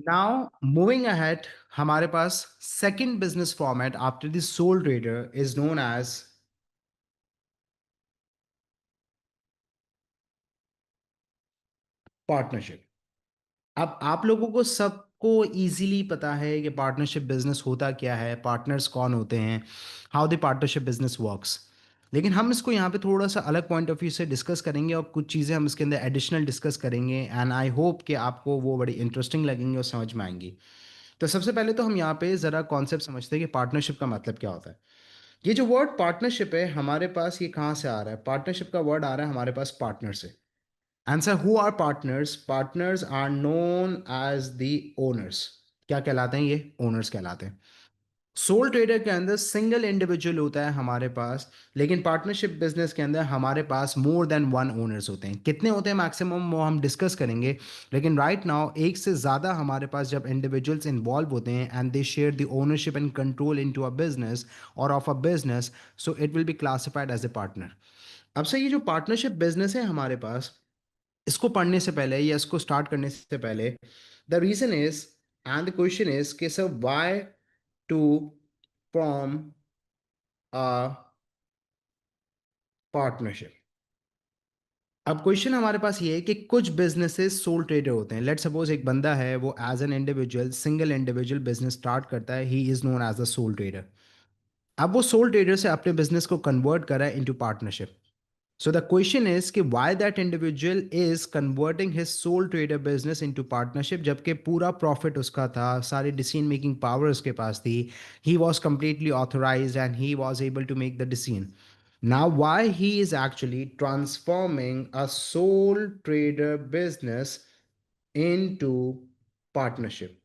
Now moving ahead, हमारे पास second business format after the sole trader is known as partnership. अब आप लोगों को सबको इजीली पता है कि पार्टनरशिप बिजनेस होता क्या है, पार्टनर्स कौन होते हैं, how the partnership business works. लेकिन हम इसको यहाँ पे थोड़ा सा अलग पॉइंट ऑफ व्यू से डिस्कस करेंगे और कुछ चीज़ें हम इसके अंदर एडिशनल डिस्कस करेंगे एंड आई होप कि आपको वो बड़ी इंटरेस्टिंग लगेंगी और समझ में आएंगी। तो सबसे पहले तो हम यहाँ पे ज़रा कॉन्सेप्ट समझते हैं कि पार्टनरशिप का मतलब क्या होता है। ये जो वर्ड पार्टनरशिप है हमारे पास, ये कहाँ से आ रहा है? पार्टनरशिप का वर्ड आ रहा है हमारे पास पार्टनर से। Answer, who are partners? Partners are known as the owners. क्या कहलाते हैं ये? ओनर्स कहलाते हैं। सोल ट्रेडर के अंदर सिंगल इंडिविजुअल होता है हमारे पास, लेकिन पार्टनरशिप बिजनेस के अंदर हमारे पास मोर देन वन ओनर्स होते हैं। कितने होते हैं मैक्सिमम वो हम डिस्कस करेंगे, लेकिन राइट नाउ एक से ज़्यादा हमारे पास जब इंडिविजुअल्स इन्वॉल्व होते हैं and they share the ownership and control into a business और of a business, so it will be classified as a partner. अब से ये जो पार्टनरशिप बिजनेस है हमारे पास, इसको पढ़ने से पहले या इसको स्टार्ट करने से पहले, the reason is and the question is कि sir why to form a partnership. अब क्वेश्चन हमारे पास ये है कि कुछ बिजनेसेस सोल ट्रेडर होते हैं। लेट सपोज एक बंदा है, वो as an individual, single individual business start करता है, he is known as a sole trader. अब वो सोल ट्रेडर से अपने बिजनेस को कन्वर्ट करा है into partnership. So the question is कि why that individual is converting his sole trader business into partnership, जबकि पूरा profit उसका था, सारी decision making power उसके पास थी, he was completely authorized and he was able to make the decision. Now why he is actually transforming a sole trader business into partnership?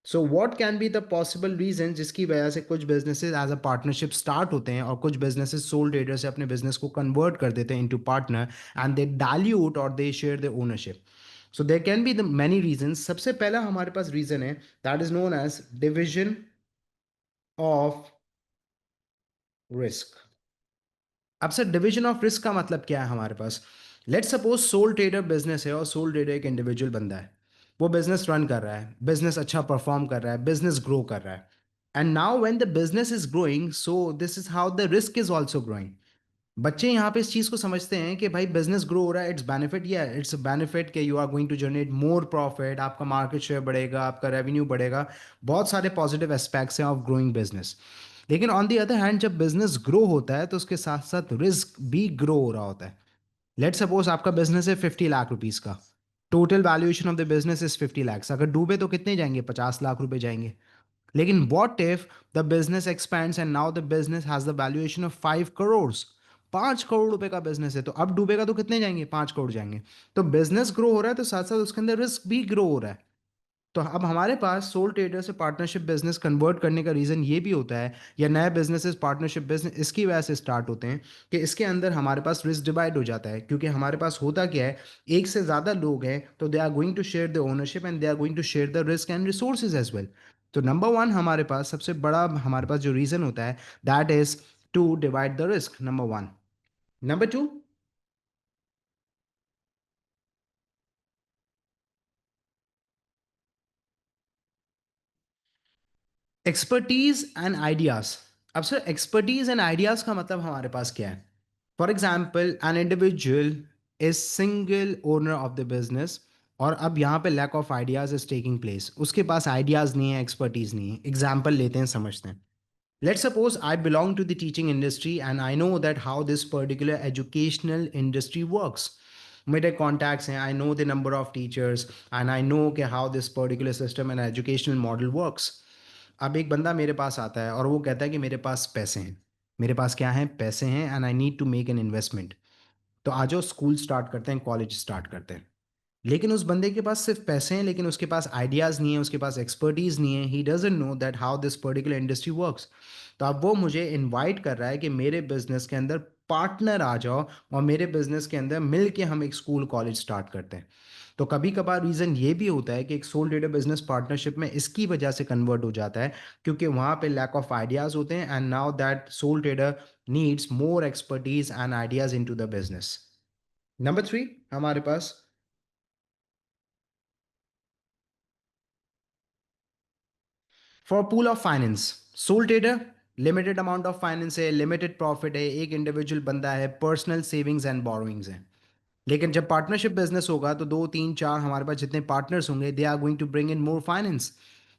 So what can be the possible reason जिसकी वजह से कुछ businesses as a partnership start होते हैं और कुछ businesses soul trader से अपने बिजनेस को कन्वर्ट कर देते हैं into partner and they dilute और they share the ownership. So there can be the many reason. सबसे पहला हमारे पास रीजन है that is known as division of risk. अब सर डिवीजन ऑफ रिस्क का मतलब क्या है हमारे पास? Let suppose sole trader business है और सोल ट्रेडर एक इंडिविजुअल बंदा है, वो बिजनेस रन कर रहा है, बिजनेस अच्छा परफॉर्म कर रहा है, बिजनेस ग्रो कर रहा है। And now when the business is growing, so this is how the risk is also growing. बच्चे यहाँ पे इस चीज़ को समझते हैं कि भाई बिजनेस ग्रो हो रहा है, इट्स बेनिफिट, या इट्स बेनिफिट कि you are going to generate more profit, आपका मार्केट शेयर बढ़ेगा, आपका रेवेन्यू बढ़ेगा। बहुत सारे पॉजिटिव एस्पेक्ट्स हैं ऑफ ग्रोइंग बिजनेस। लेकिन ऑन दी अदर हैंड जब बिजनेस ग्रो होता है तो उसके साथ साथ रिस्क भी ग्रो हो रहा होता है। लेट सपोज आपका बिजनेस है 50 लाख रुपीज़ का, total valuation of the business is 50 lakhs. अगर डूबे तो कितने जाएंगे? 50 लाख रुपए जाएंगे। लेकिन what if the business expands and now the business has the valuation of 5 crore? 5 crore रुपए का बिजनेस है, तो अब डूबेगा तो कितने जाएंगे? 5 करोड़ जाएंगे। तो बिजनेस ग्रो हो रहा है तो साथ साथ उसके अंदर रिस्क भी ग्रो हो रहा है। तो अब हमारे पास सोल ट्रेडर से पार्टनरशिप बिजनेस कन्वर्ट करने का रीज़न ये भी होता है, या नए बिजनेसेस पार्टनरशिप बिजनेस इसकी वजह से स्टार्ट होते हैं कि इसके अंदर हमारे पास रिस्क डिवाइड हो जाता है। क्योंकि हमारे पास होता क्या है, एक से ज़्यादा लोग हैं तो they are going to share the ownership and they are going to share the risk and resources as well. तो नंबर वन हमारे पास सबसे बड़ा हमारे पास जो रीज़न होता है, that is to divide the risk, number one. Number two, expertise and ideas. अब सर एक्सपर्टीज एंड आइडियाज का मतलब हमारे पास क्या है? For example an individual is single owner of the business, और अब यहाँ पे lack of ideas is taking place, उसके पास आइडियाज नहीं है, एक्सपर्टीज नहीं है। एग्जाम्पल लेते हैं, समझते हैं। Let's suppose I belong to the teaching industry and I know that how this particular educational industry works. मेरे contacts हैं, I know the number of teachers and I know कि how this particular system and educational model works. अब एक बंदा मेरे पास आता है और वो कहता है कि मेरे पास पैसे हैं। मेरे पास क्या है? पैसे हैं and I need to make an investment. तो आ जाओ स्कूल स्टार्ट करते हैं, कॉलेज स्टार्ट करते हैं। लेकिन उस बंदे के पास सिर्फ पैसे हैं, लेकिन उसके पास आइडियाज़ नहीं है, उसके पास एक्सपर्टीज़ नहीं है, he doesn't know that how this particular industry works. तो अब वो मुझे इनवाइट कर रहा है कि मेरे बिजनेस के अंदर पार्टनर आ जाओ और मेरे बिजनेस के अंदर मिल के हम एक स्कूल कॉलेज स्टार्ट करते हैं। तो कभी कभार रीज़न ये भी होता है कि एक सोल ट्रेडर बिजनेस पार्टनरशिप में इसकी वजह से कन्वर्ट हो जाता है, क्योंकि वहाँ पे लैक ऑफ आइडियाज़ होते हैं and now that sole trader needs more expertise and ideas into the business. Number three हमारे पास for pool of finance, sole trader, limited amount of finance है, लिमिटेड प्रॉफिट है, एक individual बंदा है, personal savings and borrowings है। लेकिन जब पार्टनरशिप बिजनेस होगा तो दो तीन चार हमारे पास जितने पार्टनर्स होंगे, they are going to bring in more finance.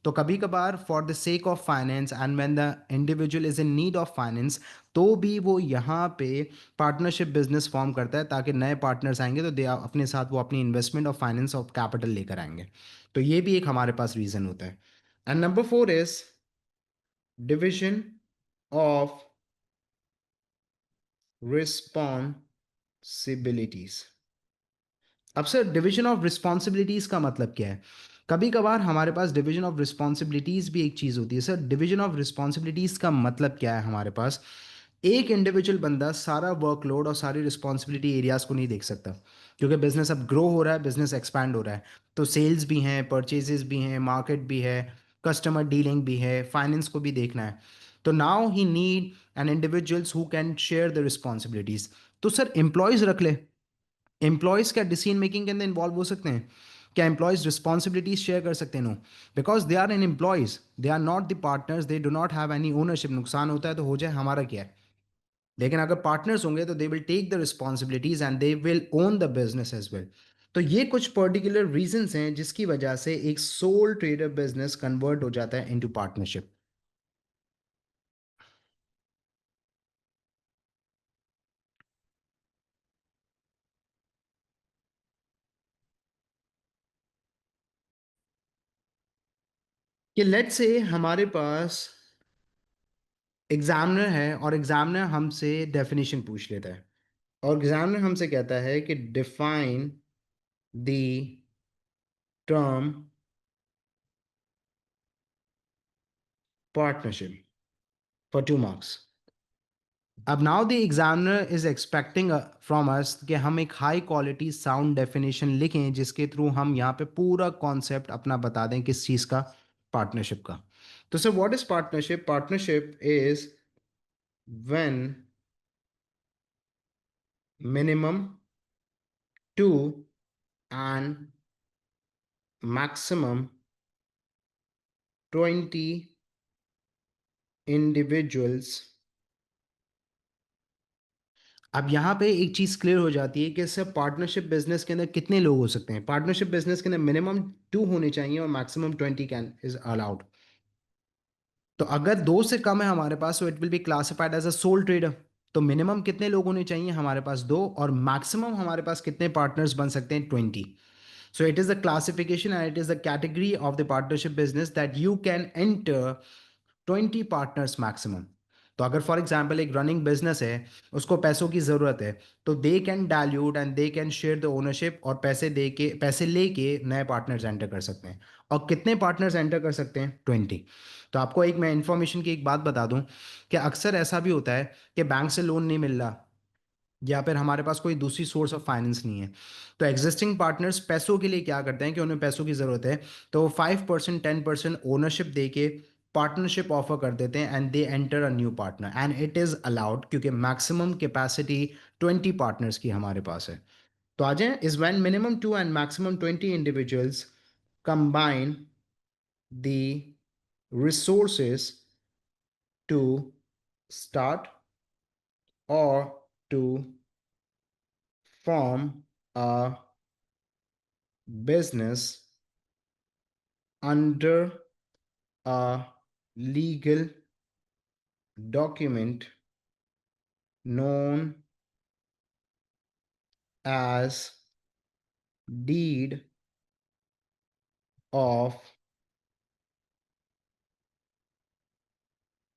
तो कभी कभार for the sake of finance and when the individual is in need of finance, तो भी वो यहाँ पे पार्टनरशिप बिजनेस फॉर्म करता है, ताकि नए पार्टनर्स आएंगे तो दे अपने साथ वो अपनी investment of finance of capital लेकर आएंगे। तो ये भी एक हमारे पास रीज़न होता है। And number four is division of responsibilities. अब सर, डिवीजन ऑफ रिस्पॉन्सिबिलिटीज का मतलब क्या है? कभी कभार हमारे पास डिवीजन ऑफ रिस्पॉन्सिबिलिटीज भी एक चीज़ होती है। सर, डिवीजन ऑफ रिस्पॉन्सिबिलिटीज का मतलब क्या है? हमारे पास एक इंडिविजुअल बंदा सारा वर्कलोड और सारी रिस्पॉन्सिबिलिटी एरियाज को नहीं देख सकता, क्योंकि बिजनेस अब ग्रो हो रहा है, बिजनेस एक्सपैंड हो रहा है। तो सेल्स भी हैं, परचेजेस भी हैं, मार्केट भी है, कस्टमर डीलिंग भी है, फाइनेंस को भी देखना है। तो now he need an individuals who can share the responsibilities. तो सर, एम्प्लॉयज रख ले। एम्प्लॉयज क्या डिसीजन मेकिंग के अंदर इन्वॉल्व हो सकते हैं? क्या एम्प्लॉयज रिस्पॉन्सिबिलिटीज शेयर कर सकते हैं? No, because they are an employees, they are not the partners, they do not have any ownership. नुकसान होता है तो हो जाए, हमारा क्या है। लेकिन अगर पार्टनर्स होंगे तो they will take the responsibilities and they will own the business as well. तो ये कुछ पर्टिकुलर रीजंस हैं जिसकी वजह से एक सोल ट्रेडर बिजनेस कन्वर्ट हो जाता है इनटू पार्टनरशिप। कि लेट्स से हमारे पास एग्जामिनर है और एग्जामिनर हमसे डेफिनेशन पूछ लेता है, और एग्जामिनर हमसे कहता है कि define the term partnership for 2 marks. अब now the examiner is expecting from us कि हम एक हाई क्वालिटी साउंड डेफिनेशन लिखें, जिसके थ्रू हम यहाँ पे पूरा कॉन्सेप्ट अपना बता दें किस चीज़ का, पार्टनरशिप का। तो sir, what is partnership? Partnership is when minimum two and maximum 20 individuals. अब यहाँ पे एक चीज़ क्लियर हो जाती है कि सर, पार्टनरशिप बिजनेस के अंदर कितने लोग हो सकते हैं? पार्टनरशिप बिजनेस के अंदर मिनिमम 2 होने चाहिए और मैक्सिमम 20 कैन इज अलाउड। तो अगर दो से कम है हमारे पास, तो it will be classified as a sole trader. तो मिनिमम कितने लोग होने चाहिए हमारे पास? दो। और मैक्सिमम हमारे पास कितने पार्टनर्स बन सकते हैं? 20। So it is the classification and it is the category of the partnership business that you can enter 20 partners maximum. तो अगर फॉर एग्जाम्पल एक रनिंग बिजनेस है, उसको पैसों की ज़रूरत है, तो they can dilute and they can share the ownership, और पैसे दे के, पैसे लेके नए पार्टनर्स एंटर कर सकते हैं। और कितने पार्टनर्स एंटर कर सकते हैं? 20। तो आपको एक मैं इन्फॉर्मेशन की एक बात बता दूं कि अक्सर ऐसा भी होता है कि बैंक से लोन नहीं मिल रहा, या फिर हमारे पास कोई दूसरी सोर्स ऑफ फाइनेंस नहीं है। तो एग्जिस्टिंग पार्टनर्स पैसों के लिए क्या करते हैं कि उन्हें पैसों की ज़रूरत है, तो 5% 10% ओनरशिप दे के पार्टनरशिप ऑफर कर देते हैं, and they enter a new partner and it is allowed, क्योंकि मैक्सिमम कैपेसिटी 20 पार्टनर्स की हमारे पास है। तो आ जाए, is when minimum 2 and maximum 20 individuals combine the resources to start or to form a business under a legal document known as deed of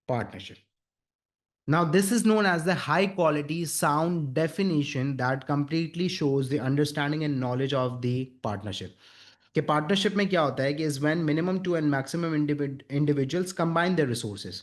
partnership. Now, this is known as the high quality sound definition that completely shows the understanding and knowledge of the partnership. कि partnership में क्या होता है कि is when minimum two and maximum individuals combine the resources.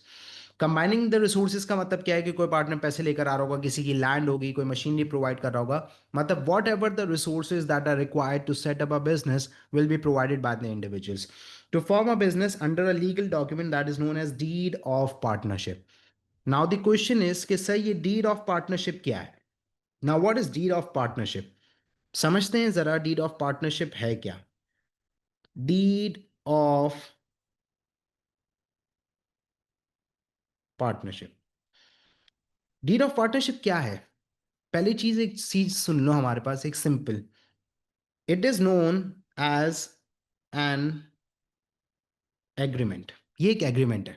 Combining the resources का मतलब क्या है कि कोई पार्टनर पैसे लेकर आ रहा होगा, किसी की लैंड होगी, कोई मशीनरी प्रोवाइड कर रहा होगा, मतलब whatever the resources that are required to set up a business will be provided by the individuals to form a business under a legal document that is known as deed of partnership. Now the question is कि sir, ये deed of partnership क्या है? Now what is deed of partnership? समझते हैं जरा, deed of partnership है क्या? Deed of partnership. Deed of partnership क्या है? पहली चीज, एक चीज सुन लो हमारे पास, एक simple, it is known as an agreement. ये एक एग्रीमेंट है।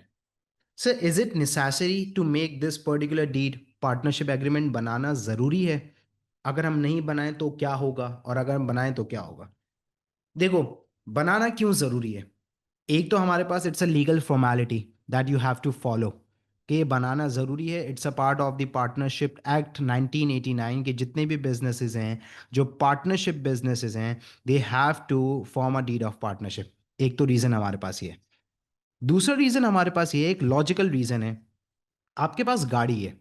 Sir, is it necessary to make this particular deed? Partnership agreement बनाना जरूरी है? अगर हम नहीं बनाएं तो क्या होगा, और अगर हम बनाएं तो क्या होगा? देखो, बनाना क्यों जरूरी है? एक तो हमारे पास it's a legal formality that you have to follow, कि ये बनाना ज़रूरी है। It's a part of the partnership act 1989 के जितने भी बिजनेसेस हैं, जो पार्टनरशिप बिजनेसेस हैं, they have to form a deed of partnership. एक तो रीज़न हमारे पास ये है। दूसरा रीज़न हमारे पास ये एक लॉजिकल रीज़न है। आपके पास गाड़ी है,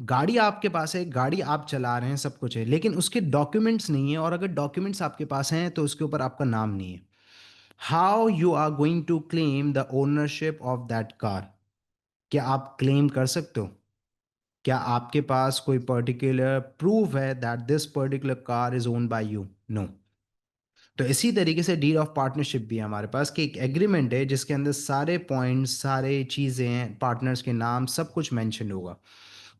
गाड़ी आपके पास है, गाड़ी आप चला रहे हैं, सब कुछ है, लेकिन उसके डॉक्यूमेंट्स नहीं है, और अगर डॉक्यूमेंट्स आपके पास हैं तो उसके ऊपर आपका नाम नहीं है। How you are going to claim the ownership of that car? क्या आप क्लेम कर सकते हो? क्या आपके पास कोई पर्टिकुलर प्रूफ है that this particular car is own by you? No. तो इसी तरीके से डीड ऑफ पार्टनरशिप भी है हमारे पास, कि एक एग्रीमेंट है जिसके अंदर सारे पॉइंट्स, सारे चीज़ें, पार्टनर्स के नाम, सब कुछ मेंशन होगा।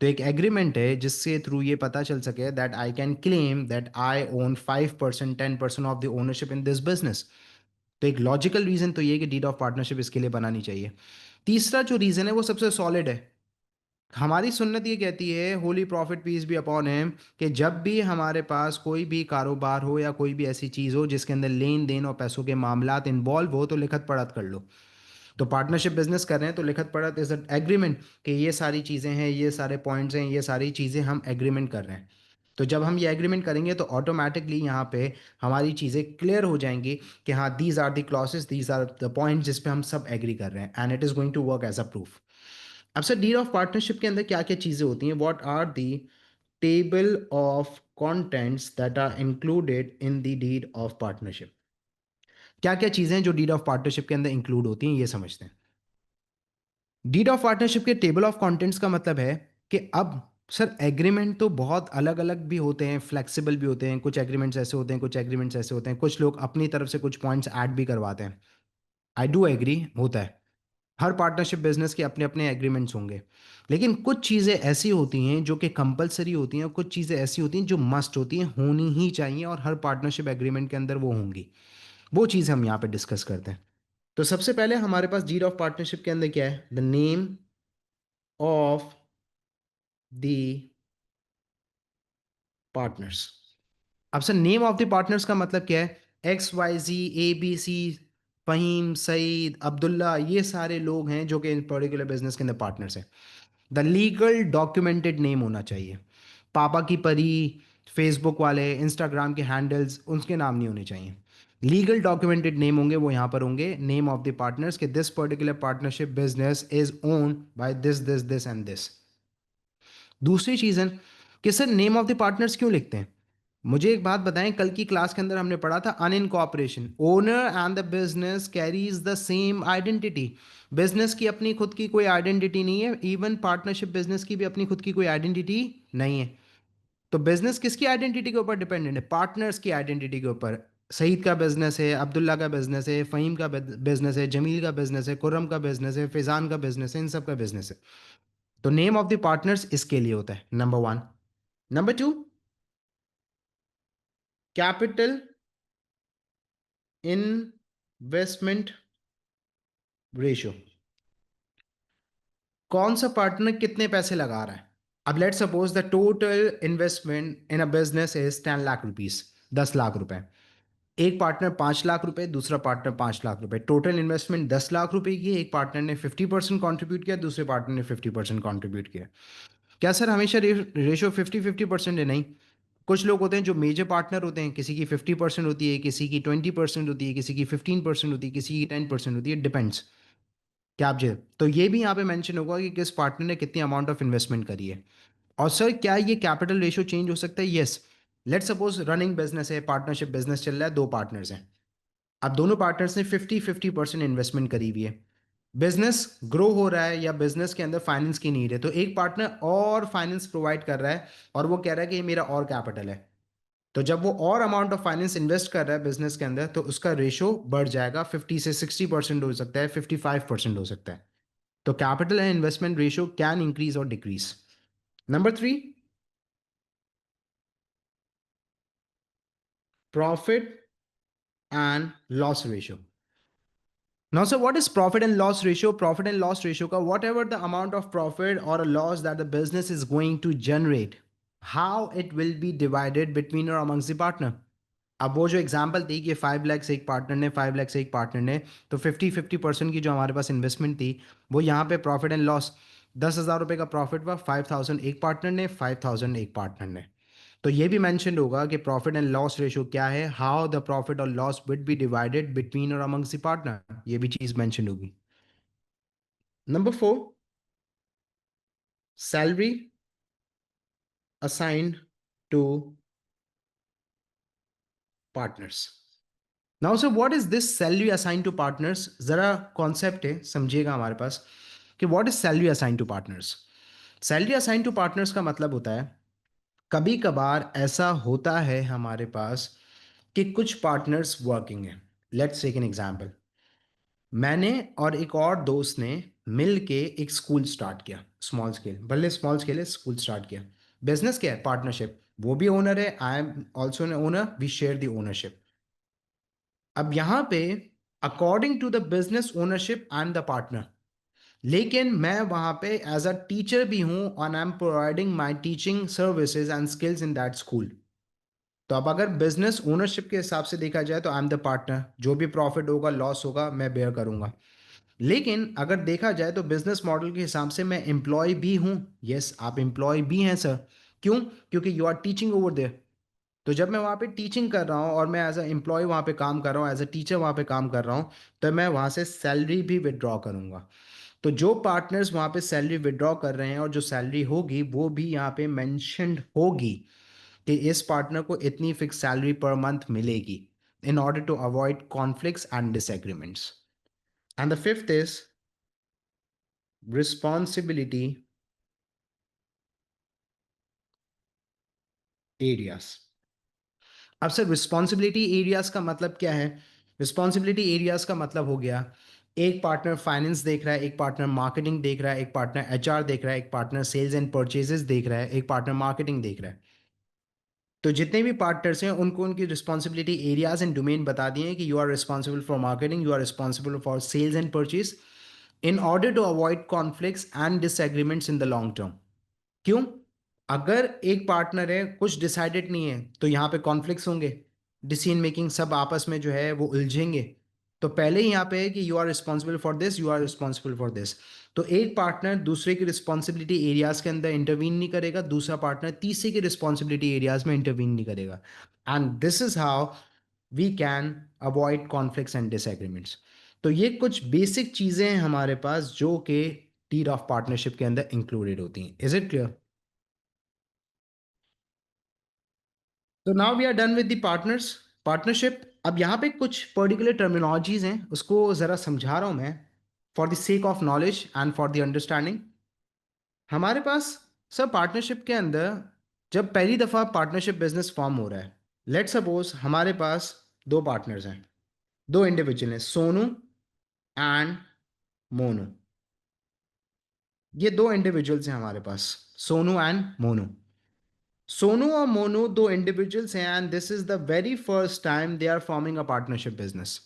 तो एक एग्रीमेंट है जिसके थ्रू ये पता चल सके that I can claim that I own 5%, 10% of the ownership in this business. तो एक लॉजिकल रीजन तो ये है कि डीड ऑफ पार्टनरशिप इसके लिए बनानी चाहिए। तीसरा जो रीजन है वो सबसे सॉलिड है। हमारी सुन्नत ये कहती है, holy prophet peace be upon him, कि जब भी हमारे पास कोई भी कारोबार हो या कोई भी ऐसी चीज़ हो जिसके अंदर लेन देन और पैसों के मामलात इन्वॉल्व हो, तो लिखत पढ़त कर लो। तो पार्टनरशिप बिजनेस कर रहे हैं तो लिखत पढ़त इज एग्रीमेंट, कि ये सारी चीज़ें हैं, ये सारे पॉइंट्स हैं, ये सारी चीज़ें हम एग्रीमेंट कर रहे हैं। तो जब हम ये एग्रीमेंट करेंगे तो ऑटोमेटिकली यहाँ पे हमारी चीज़ें क्लियर हो जाएंगी, कि हाँ, these are the clauses, these are the points जिस पे हम सब एग्री कर रहे हैं, and it is going to work as a proof. अब सर, डीड ऑफ पार्टनरशिप के अंदर क्या क्या चीज़ें होती हैं? What are the table of contents that are included in the deed of partnership? क्या क्या चीज़ें जो डीड ऑफ पार्टनरशिप के अंदर इंक्लूड होती हैं, ये समझते हैं। डीड ऑफ पार्टनरशिप के टेबल ऑफ कंटेंट्स का मतलब है कि अब सर, एग्रीमेंट तो बहुत अलग अलग भी होते हैं, फ्लेक्सिबल भी होते हैं। कुछ एग्रीमेंट्स ऐसे होते हैं, कुछ एग्रीमेंट्स ऐसे होते हैं, कुछ लोग अपनी तरफ से कुछ पॉइंट्स ऐड भी करवाते हैं। आई डू एग्री, होता है। हर पार्टनरशिप बिजनेस के अपने अपने एग्रीमेंट्स होंगे। लेकिन कुछ चीज़ें ऐसी होती हैं जो कि कंपलसरी होती हैं, और कुछ चीज़ें ऐसी होती हैं जो मस्ट होती हैं, होनी ही चाहिए, और हर पार्टनरशिप एग्रीमेंट के अंदर वो होंगी। वो चीज़ हम यहाँ पे डिस्कस करते हैं। तो सबसे पहले हमारे पास डीड ऑफ पार्टनरशिप के अंदर क्या है? The name of the partners. अब sir, name of the partners का मतलब क्या है? XYZ ABC, फहीम, सईद, अब्दुल्ला, ये सारे लोग हैं जो कि इन पर्टिकुलर बिजनेस के अंदर पार्टनर्स हैं। द लीगल डॉक्यूमेंटेड नेम होना चाहिए। पापा की परी, फेसबुक वाले, इंस्टाग्राम के हैंडल्स, उनके नाम नहीं होने चाहिए। लीगल डॉक्यूमेंटेड नेम होंगे, वो यहाँ पर होंगे, नेम ऑफ द पार्टनर्स, के this particular partnership business is owned by this this this and this. दूसरी चीज़ है कि sir, name of the partners क्यों लिखते हैं? मुझे एक बात बताएं, कल की क्लास के अंदर हमने पढ़ा था unincorporation, owner and the business carries the same identity. Business की अपनी खुद की कोई आइडेंटिटी नहीं है, इवन पार्टनरशिप बिजनेस की भी अपनी खुद की कोई आइडेंटिटी नहीं है। तो बिजनेस किसकी आइडेंटिटी के ऊपर डिपेंडेंट है? पार्टनर्स की आइडेंटिटी के ऊपर। सईद का बिजनेस है, अब्दुल्ला का बिजनेस है, फ़हीम का बिजनेस है, जमील का बिजनेस है, खुर्रम का बिजनेस है, फैजान का बिजनेस है, इन सब का बिजनेस है। तो नेम ऑफ द पार्टनर्स इसके लिए होता है, number one. Number to, capital investment ratio. कौन सा पार्टनर कितने पैसे लगा रहा है? अब let suppose the total investment in a business is 10 lakh rupees, 10 lakh रुपए। एक पार्टनर 5 लाख रुपए, दूसरा पार्टनर 5 लाख रुपए, टोटल इन्वेस्टमेंट 10 लाख रुपए की। एक पार्टनर ने 50% कॉन्ट्रीब्यूट किया, दूसरे पार्टनर ने 50% कॉन्ट्रीब्यूट किया। क्या सर हमेशा रेशियो 50-50% है? नहीं। कुछ लोग होते हैं जो मेजर पार्टनर होते हैं, किसी की 50% होती है, किसी की 20% होती है, किसी की 15% होती है, किसी की 10% होती है, डिपेंड्स। क्या आप तो ये भी यहाँ पे मेंशन होगा कि किस पार्टनर ने कितनी अमाउंट ऑफ इन्वेस्टमेंट करी है। और सर, क्या ये कैपिटल रेशियो चेंज हो सकता है? Yes. Let suppose running business है, पार्टनरशिप बिजनेस चल रहा है, दो पार्टनर्स हैं। अब दोनों पार्टनर्स ने 50-50% इन्वेस्टमेंट करी हुई है। बिजनेस ग्रो हो रहा है या बिजनेस के अंदर फाइनेंस की नीड है, तो एक पार्टनर और फाइनेंस प्रोवाइड कर रहा है, और वो कह रहा है कि ये मेरा और कैपिटल है। तो जब वो और अमाउंट ऑफ फाइनेंस इन्वेस्ट कर रहा है बिजनेस के अंदर, तो उसका रेशो बढ़ जाएगा, 50 से 60% हो सकता है, 55% हो सकता है। तो capital and investment ratio can increase और decrease. Number 3, profit and loss ratio. Now, so what is profit and loss ratio? Profit and loss ratio ka whatever the amount of profit or a loss that the business is going to generate, how it will be divided between or amongst the partner. अब वो जो example थी कि 5 लाख से एक partner ने, 5 लाख से एक पार्टनर ने, तो 50-50% की जो हमारे पास इन्वेस्टमेंट थी, वो यहाँ पे प्रॉफिट एंड लॉस, 10,000 रुपये का प्रॉफिट हुआ, 5,000 एक पार्टनर ने, 5,000 एक पार्टनर ने. तो ये भी मेंशन होगा कि प्रॉफिट एंड लॉस रेशियो क्या है, हाउ द प्रॉफिट और loss would be divided between और अमंग्स द पार्टनर, ये भी चीज मेंशन होगी. Number 4, salary assigned to partners. Now sir what is this salary assign to partners, जरा कॉन्सेप्ट है समझिएगा हमारे पास कि what is salary assign to partners. Salary assign to partners का मतलब होता है, कभी कभार ऐसा होता है हमारे पास कि कुछ पार्टनर्स वर्किंग हैं. Let's take an example. मैंने और एक और दोस्त ने मिल के एक स्कूल स्टार्ट किया, स्मॉल स्केल, भले स्मॉल स्केल है, स्कूल स्टार्ट किया. बिजनेस क्या है, पार्टनरशिप. वो भी ओनर है, I am also an owner, we share the ownership. अब यहाँ पे according to the business ownership I am the partner, लेकिन मैं वहाँ पे एज अ टीचर भी हूँ और I am providing my teaching services and skills in that school. तो अब अगर बिजनेस ओनरशिप के हिसाब से देखा जाए तो आई एम द पार्टनर, जो भी प्रॉफिट होगा लॉस होगा मैं बेयर करूंगा. लेकिन अगर देखा जाए तो बिजनेस मॉडल के हिसाब से मैं एम्प्लॉय भी हूँ. यस, आप एम्प्लॉय भी हैं सर. क्यों? क्योंकि you are teaching over there. तो जब मैं वहाँ पे टीचिंग कर रहा हूँ और मैं एज अ एम्प्लॉय वहाँ पे काम कर रहा हूँ, एज अ टीचर वहाँ पे काम कर रहा हूँ, तो मैं वहाँ से सैलरी भी विड्रॉ करूँगा. तो जो पार्टनर्स वहाँ पे सैलरी विड्रॉ कर रहे हैं और जो सैलरी होगी वो भी यहाँ पे मेंशन्ड होगी कि इस पार्टनर को इतनी फिक्स सैलरी पर मंथ मिलेगी, in order to avoid conflicts and disagreements. And the fifth is responsibility areas. अब सर रिस्पॉन्सिबिलिटी एरियाज का मतलब क्या है? रिस्पॉन्सिबिलिटी एरियाज का मतलब हो गया, एक पार्टनर फाइनेंस देख रहा है, एक पार्टनर मार्केटिंग देख रहा है, एक पार्टनर एचआर देख रहा है, एक पार्टनर सेल्स एंड परचेजेस देख रहा है, एक पार्टनर मार्केटिंग देख रहा है. तो जितने भी पार्टनर्स हैं उनको उनकी रिस्पॉन्सिबिलिटी एरियाज एंड डोमेन बता दिए हैं कि you are responsible for marketing, you are responsible for sales and purchase, in order to avoid conflicts and disagreements in the long term. क्यों? अगर एक पार्टनर है, कुछ डिसाइडेड नहीं है, तो यहाँ पे कॉन्फ्लिक्ट्स होंगे, डिसीजन मेकिंग सब आपस में जो है वो उलझेंगे. तो पहले ही यहाँ पे है कि you are responsible for this, you are responsible for this. तो एक पार्टनर दूसरे की रिस्पॉन्सिबिलिटी एरियाज के अंदर इंटरवीन नहीं करेगा, दूसरा पार्टनर तीसरे की रिस्पॉन्सिबिलिटी एरियाज में इंटरवीन नहीं करेगा. And this is how we can avoid conflicts and disagreements. तो ये कुछ बेसिक चीज़ें हैं हमारे पास जो कि डीड ऑफ पार्टनरशिप के अंदर इंक्लूडेड होती हैं. Is it clear? तो now we are done with the partners, partnership. अब यहाँ पे कुछ पर्टिकुलर टर्मिनोलॉजीज हैं, उसको ज़रा समझा रहा हूँ मैं for the sake of knowledge and for the understanding. हमारे पास सर पार्टनरशिप के अंदर जब पहली दफ़ा पार्टनरशिप बिजनेस फॉर्म हो रहा है, लेट सपोज हमारे पास दो पार्टनर्स हैं, दो इंडिविजुअल हैं, सोनू एंड मोनू. ये दो इंडिविजुअल्स हैं हमारे पास, सोनू एंड मोनू. सोनू और मोनू दो इंडिविजुअल्स हैं and this is the very first time they are forming a partnership business.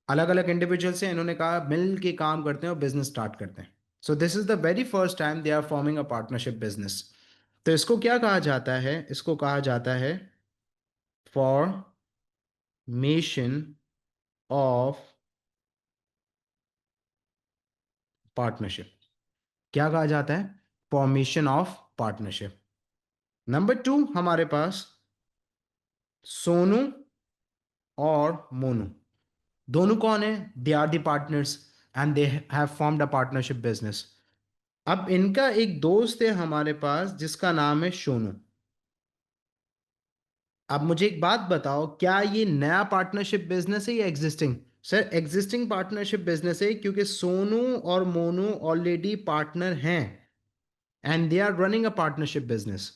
अलग अलग इंडिविजुअल्स हैं, इन्होंने कहा मिल के काम करते हैं और बिजनेस स्टार्ट करते हैं. So this is the very first time they are forming a partnership business. तो इसको क्या कहा जाता है? इसको कहा जाता है फॉर्मेशन ऑफ पार्टनरशिप. क्या कहा जाता है? Formation of partnership. नंबर 2 हमारे पास सोनू और मोनू, दोनों कौन है? They are the partners and they have formed a partnership business. अब इनका एक दोस्त है हमारे पास जिसका नाम है सोनू. अब मुझे एक बात बताओ, क्या ये नया पार्टनरशिप बिजनेस है या existing? Sir existing partnership business है, क्योंकि सोनू और मोनू ऑलरेडी पार्टनर हैं and they are running a partnership business.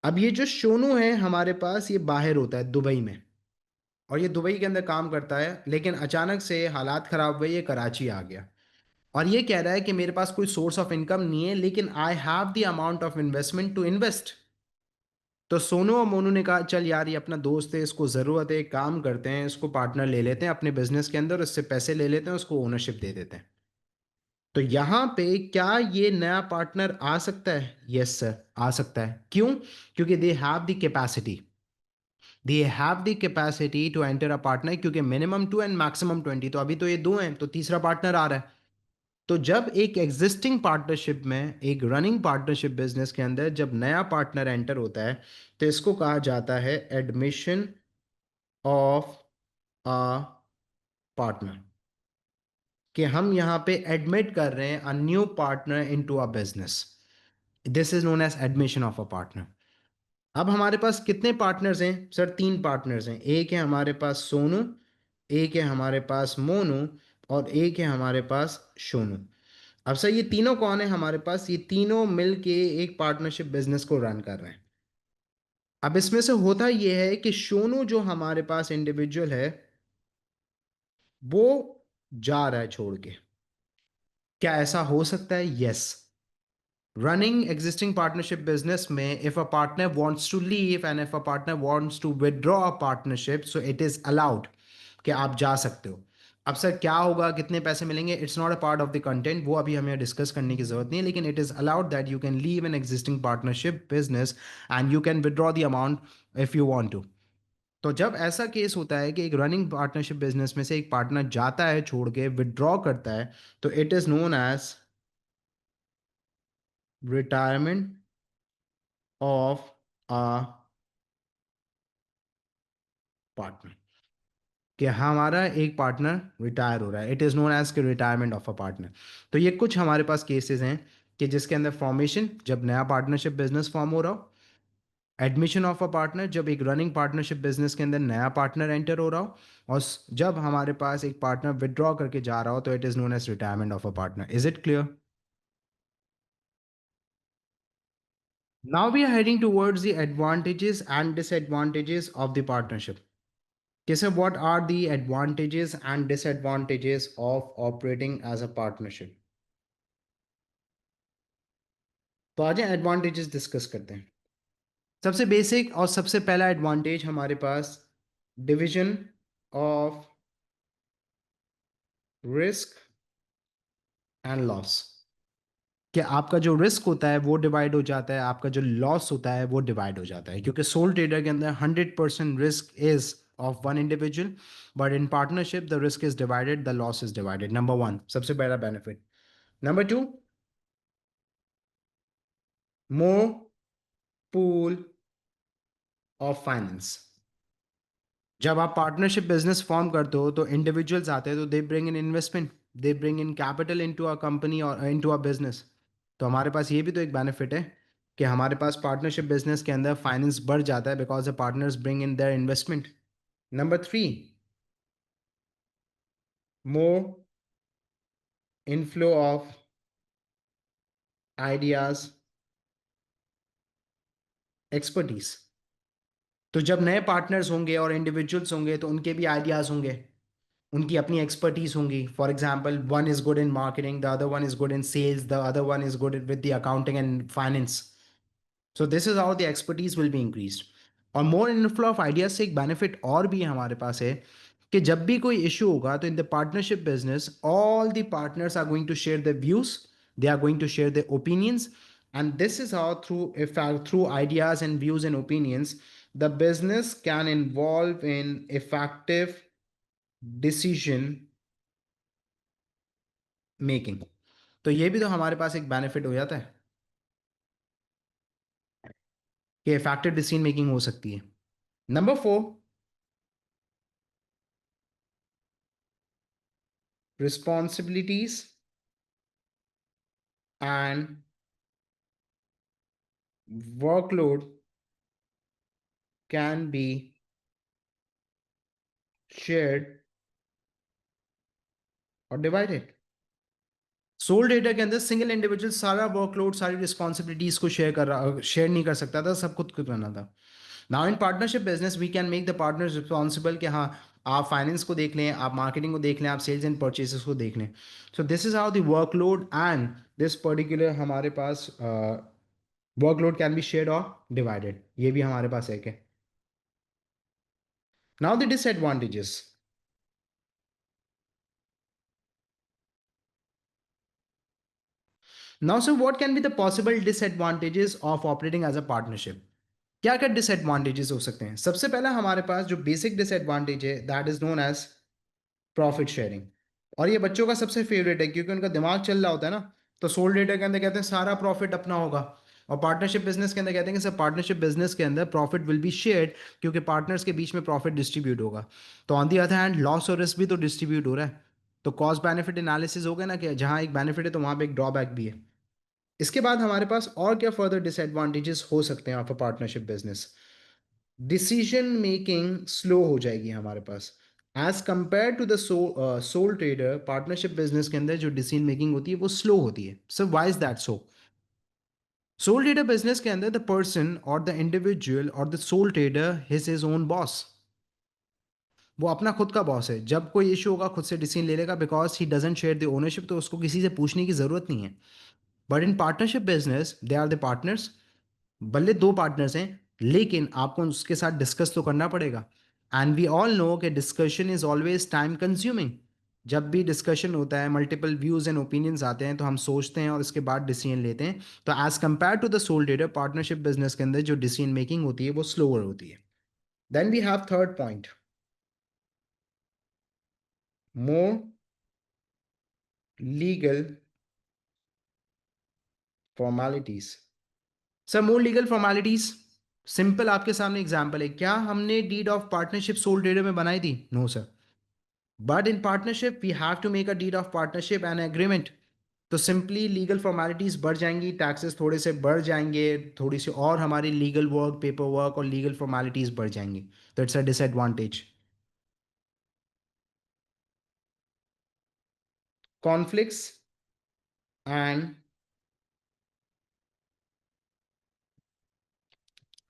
अब ये जो सोनू है हमारे पास, ये बाहर होता है दुबई में, और ये दुबई के अंदर काम करता है, लेकिन अचानक से हालात खराब हुए, ये कराची आ गया. और ये कह रहा है कि मेरे पास कोई सोर्स ऑफ इनकम नहीं है, लेकिन I have the amount of investment to invest. तो सोनू और मोनू ने कहा चल यार, ये अपना दोस्त है, इसको ज़रूरत है, एक काम करते हैं, इसको पार्टनर ले लेते हैं अपने बिजनेस के अंदर, इससे पैसे ले लेते हैं, उसको ओनरशिप दे देते हैं। तो यहाँ पे क्या ये नया पार्टनर आ सकता है? यस सर, आ सकता है। क्यों? क्योंकि they have the capacity, they have the capacity to enter a partner, क्योंकि मिनिमम 2 एंड मैक्सिमम 20, तो अभी तो ये दो हैं, तो तीसरा पार्टनर आ रहा है। तो जब एक एग्जिस्टिंग पार्टनरशिप में, एक रनिंग पार्टनरशिप बिजनेस के अंदर जब नया पार्टनर एंटर होता है, तो इसको कहा जाता है एडमिशन ऑफ अ पार्टनर, कि हम यहाँ पे एडमिट कर रहे हैं a new partner into a business. This is known as admission of a partner. अब हमारे पास कितने पार्टनर्स हैं सर? तीन पार्टनर्स हैं। एक है हमारे पास सोनू, एक है हमारे पास मोनू, और एक है हमारे पास शोनू। अब सर ये तीनों कौन है हमारे पास? ये तीनों मिलके एक पार्टनरशिप बिजनेस को रन कर रहे हैं। अब इसमें से होता ये है कि शोनू जो हमारे पास इंडिविजुअल है, वो जा रहा है छोड़ के। क्या ऐसा हो सकता है? Yes. Running existing partnership business में if a partner wants to leave and if a partner wants to withdraw a partnership, so it is allowed कि आप जा सकते हो। अब सर क्या होगा, कितने पैसे मिलेंगे? It's not a part of the content, वो अभी हमें डिस्कस करने की जरूरत नहीं है, लेकिन it is allowed that you can leave an existing partnership business and you can withdraw the amount if you want to. तो जब ऐसा केस होता है कि एक रनिंग पार्टनरशिप बिजनेस में से एक पार्टनर जाता है छोड़ के, विदड्रॉ करता है, तो it is known as retirement of a partner, कि हमारा एक पार्टनर रिटायर हो रहा है। इट इज़ नोन एज के रिटायरमेंट ऑफ अ पार्टनर। तो ये कुछ हमारे पास केसेस हैं कि जिसके अंदर फॉर्मेशन, जब नया पार्टनरशिप बिजनेस फॉर्म हो रहा हो, एडमिशन ऑफ अ पार्टनर, जब एक रनिंग पार्टनरशिप बिजनेस के अंदर नया पार्टनर एंटर हो रहा हो, और जब हमारे पास एक पार्टनर विदड्रॉ करके जा रहा हो, तो it is known as retirement of a partner. Is it clear? Now we are heading towards the advantages and disadvantages of the partnership. Okay, so what are the advantages and disadvantages of operating as a partnership? तो आज advantages discuss करते हैं। सबसे basic और सबसे पहला advantage हमारे पास, division of risk and loss. कि आपका जो रिस्क होता है वो डिवाइड हो जाता है, आपका जो लॉस होता है वो डिवाइड हो जाता है, क्योंकि सोल ट्रेडर के अंदर 100% risk is of one individual, but in partnership the risk is divided, the loss is divided. Number one, सबसे पहला benefit. Number two, more pool of finance. जब आप पार्टनरशिप बिजनेस फॉर्म करते हो, तो इंडिविजुअल्स आते हैं, तो they bring in investment, they bring in capital into a company और इनटू अ बिजनेस। तो हमारे पास ये भी तो एक बेनिफिट है कि हमारे पास पार्टनरशिप बिजनेस के अंदर फाइनेंस बढ़ जाता है, because the partners bring in their investment. Number three, more inflow of ideas, expertise. तो जब नए पार्टनर्स होंगे और इंडिविजुअल्स होंगे, तो उनके भी आइडियाज होंगे, उनकी अपनी एक्सपर्टीज होंगी। For example, one is good in marketing, the other one is good in sales, the other one is good with the accounting and finance. So this is how the expertise will be increase. और more inflow of ideas से एक benefit और भी हमारे पास है कि जब भी कोई इशू होगा, तो in the partnership business all the partners are going to share the views, they are going to share the opinions, and this is how through ideas and views and opinions, the business can involve in effective decision making. तो ये भी तो हमारे पास एक benefit हो जाता है कि इफेक्टिव डिसीजन मेकिंग हो सकती है। Number four, responsibilities and workload can be shared और डिवाइडेड। सोल डेटा के अंदर सिंगल इंडिविजुअल सारा वर्कलोड, सारी रिस्पॉन्सिबिलिटीज को शेयर नहीं कर सकता था, सब खुद को करना था। Now in partnership business we can make the partner responsible कि हाँ, आप फाइनेंस को देख लें, आप मार्केटिंग को देख लें, आप सेल्स एंड परचेसेस को देख लें। So this is how the workload and this particular हमारे पास वर्कलोड कैन बी शेयर्ड और डिवाइडेड, ये भी हमारे पास एक है। Now the disadvantages. Now sir what can be the possible disadvantages of operating as a partnership? क्या क्या डिसएडवांटेजेस हो सकते हैं? सबसे पहला हमारे पास जो बेसिक डिसएडवांटेज है that is known as profit sharing. और ये बच्चों का सबसे फेवरेट है क्योंकि उनका दिमाग चल रहा होता है ना। तो सोल ट्रेडर के अंदर कहते हैं सारा प्रॉफिट अपना होगा, और पार्टनरशिप बिजनेस के अंदर कहते हैं कि सर पार्टनरशिप बिजनेस के अंदर प्रॉफिट विल बी शेयर्ड, क्योंकि पार्टनर्स के बीच में प्रॉफिट डिस्ट्रीब्यूट होगा। तो on the other hand loss और रिस्क भी तो डिस्ट्रीब्यूट हो रहा है। तो कॉस्ट बेनिफिट एनालिसिस हो गया ना, कि जहाँ एक बेनिफिट है तो वहाँ पे एक ड्रॉबैक भी है। इसके बाद हमारे पास और क्या फर्दर डिसएडवांटेजेस हो सकते हैं of a partnership business? Decision making slow हो जाएगी हमारे पास as compare to the sole trader. Partnership business के अंदर जो डिसीजन मेकिंग होती है वो स्लो होती है। So why is that so? Soul trader business के अंदर द पर्सन और द इंडिविजुअल और the sole trader his is own boss. वो अपना खुद का बॉस है, जब कोई इशू होगा खुद से डिसीजन ले लेगा, because he doesn't share the ownership, तो उसको किसी से पूछने की जरूरत नहीं है। But in partnership business they are the partners. भले दो पार्टनर्स हैं, लेकिन आपको उसके साथ डिस्कस तो करना पड़ेगा। एंड वी ऑल नो कि discussion is always time consuming. जब भी डिस्कशन होता है, मल्टीपल व्यूज एंड ओपिनियंस आते हैं, तो हम सोचते हैं और उसके बाद डिसीजन लेते हैं। तो as compare to the sole trader, partnership business के अंदर जो डिसीजन मेकिंग होती है वो स्लोअर होती है। Then we have third point, more legal formalities. Sir more legal formalities, simple आपके सामने एग्जांपल है। क्या हमने deed of partnership sole trader में बनाई थी? No sir. But in partnership we have to make a deed of partnership and agreement. तो simply legal formalities बढ़ जाएंगी, टैक्सेस थोड़े से बढ़ जाएंगे, थोड़ी सी और हमारी लीगल वर्क, पेपर वर्क और लीगल फॉर्मेलिटीज बढ़ जाएंगी। तो it's a disadvantage. Conflicts and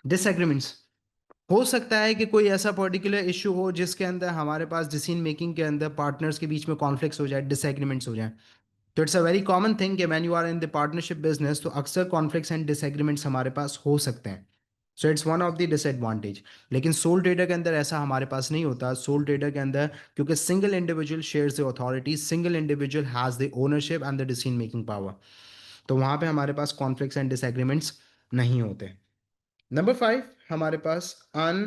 disagreements. हो सकता है कि कोई ऐसा पर्टिकुलर इशू हो जिसके अंदर हमारे पास डिसीजन मेकिंग के अंदर पार्टनर्स के बीच में कॉन्फ्लिक्ट्स हो जाए, डिसएग्रीमेंट्स हो जाए। तो it's a very common thing कि when you are in the partnership business, तो अक्सर कॉन्फ्लिक्ट्स एंड डिसएग्रीमेंट्स हमारे पास हो सकते हैं। So it's one of the disadvantage. लेकिन सोल ट्रेडर के अंदर ऐसा हमारे पास नहीं होता। सोल ट्रेडर के अंदर क्योंकि single individual shares the authority, single individual has the ownership and the decision making power, तो वहाँ पे हमारे पास कॉन्फ्लिक्ट्स एंड डिसएग्रीमेंट्स नहीं होते। नंबर 5 हमारे पास अन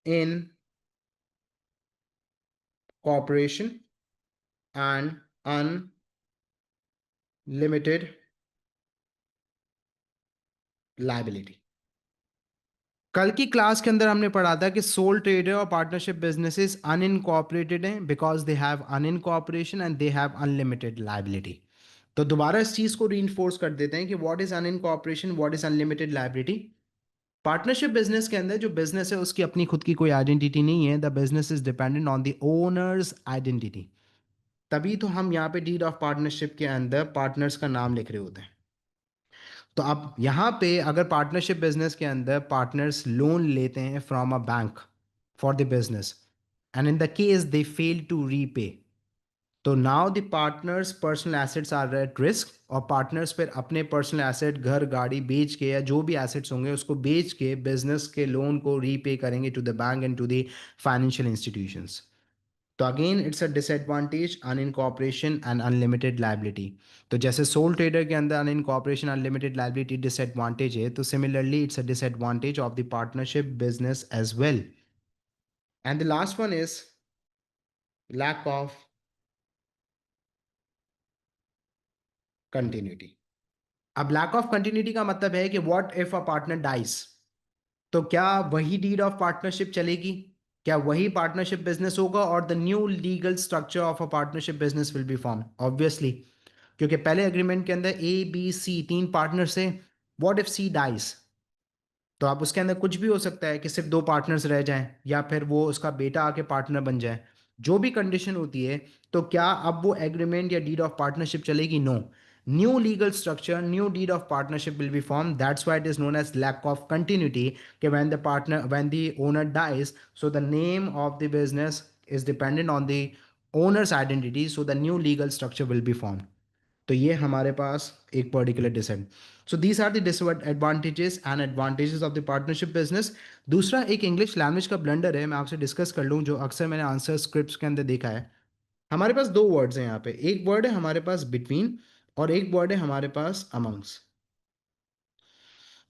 इन कॉपरेशन एंड अनलिमिटेड लाइबिलिटी। कल की क्लास के अंदर हमने पढ़ा था कि सोल ट्रेडर और पार्टनरशिप बिजनेसेस अनइनकॉर्पोरेटेड हैं because they have unincorporation and they have unlimited liability. तो दोबारा इस चीज को रीइंफोर्स कर देते हैं कि what is unincorporation, what is unlimited liability. Partnership business के अंदर जो बिजनेस है उसकी अपनी खुद की कोई आइडेंटिटी नहीं है। The business is dependent on the owners identity. तभी तो हम यहाँ पे डीड ऑफ पार्टनरशिप के अंदर पार्टनर्स का नाम लिख रहे होते हैं। तो अब यहाँ पे अगर पार्टनरशिप बिजनेस के अंदर पार्टनर्स लोन लेते हैं from a bank for the business, and in the case they fail to repay, तो now the partners personal assets are at risk, और पार्टनर्स फिर अपने पर्सनल एसेट, घर गाड़ी बेच के या जो भी एसेट्स होंगे उसको बेच के बिजनेस के लोन को रीपे करेंगे to the bank and to the financial institutions. तो again it's a disadvantage unincorporation and unlimited liability. तो जैसे सोल ट्रेडर के अंदर अनइनकॉर्पोरेशन अनलिमिटेड लाइबिलिटी डिसएडवांटेज है, तो similarly it's a disadvantage of the partnership business as well. And the last one is lack of continuity. अब lack of continuity का मतलब है कि what if a partner dies, तो क्या वही डीड ऑफ पार्टनरशिप चलेगी? क्या वही पार्टनरशिप बिजनेस होगा और the new legal structure of a partnership business will B form? Obviously, क्योंकि पहले एग्रीमेंट के अंदर ए बी सी तीन पार्टनर्स हैं। What if C dies? तो आप उसके अंदर कुछ भी हो सकता है कि सिर्फ दो पार्टनर्स रह जाएं, या फिर वो उसका बेटा आके पार्टनर बन जाए, जो भी कंडीशन होती है। तो क्या अब वो एग्रीमेंट या डीड ऑफ पार्टनरशिप चलेगी? No. New legal structure, new deed of partnership will be formed. That's why it is known as lack of continuity. Okay, when the owner dies, so the name of the business is dependent on the owner's identity, so the new legal structure will be formed. तो ये हमारे पास एक particular डिसएड so these are the disadvantages and advantages of the partnership business. दूसरा एक English language का blunder है, मैं आपसे डिस्कस कर लूँ, जो अक्सर मैंने आंसर स्क्रिप्ट्स के अंदर देखा है. हमारे पास दो वर्ड्स हैं यहाँ पे. एक वर्ड है हमारे पास बिटवीन और एक वर्ड है हमारे पास अमंग्स.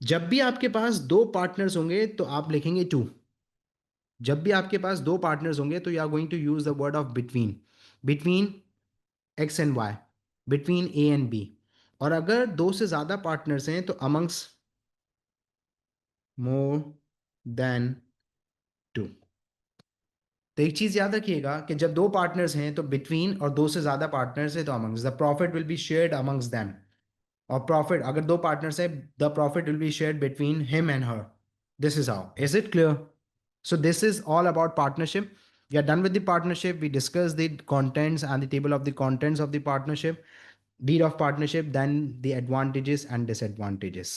जब भी आपके पास दो पार्टनर्स होंगे तो आप लिखेंगे टू. जब भी आपके पास दो पार्टनर्स होंगे तो you are going to use the word of between. Between X and Y, between A and B. और अगर दो से ज्यादा पार्टनर्स हैं तो अमंग्स मोर देन टू. तो एक चीज याद रखिएगा कि जब दो पार्टनर्स हैं तो बिटवीन, और दो से ज्यादा पार्टनर्स हैं तो amongst. The profit will be shared amongst them. और प्रॉफिट अगर दो पार्टनर्स हैं, the profit will be shared between him and her. This is how. Is it clear? So this is all about partnership. We are done with the partnership. We discussed the contents and the table of the contents of the partnership, deed of partnership, then the advantages and disadvantages.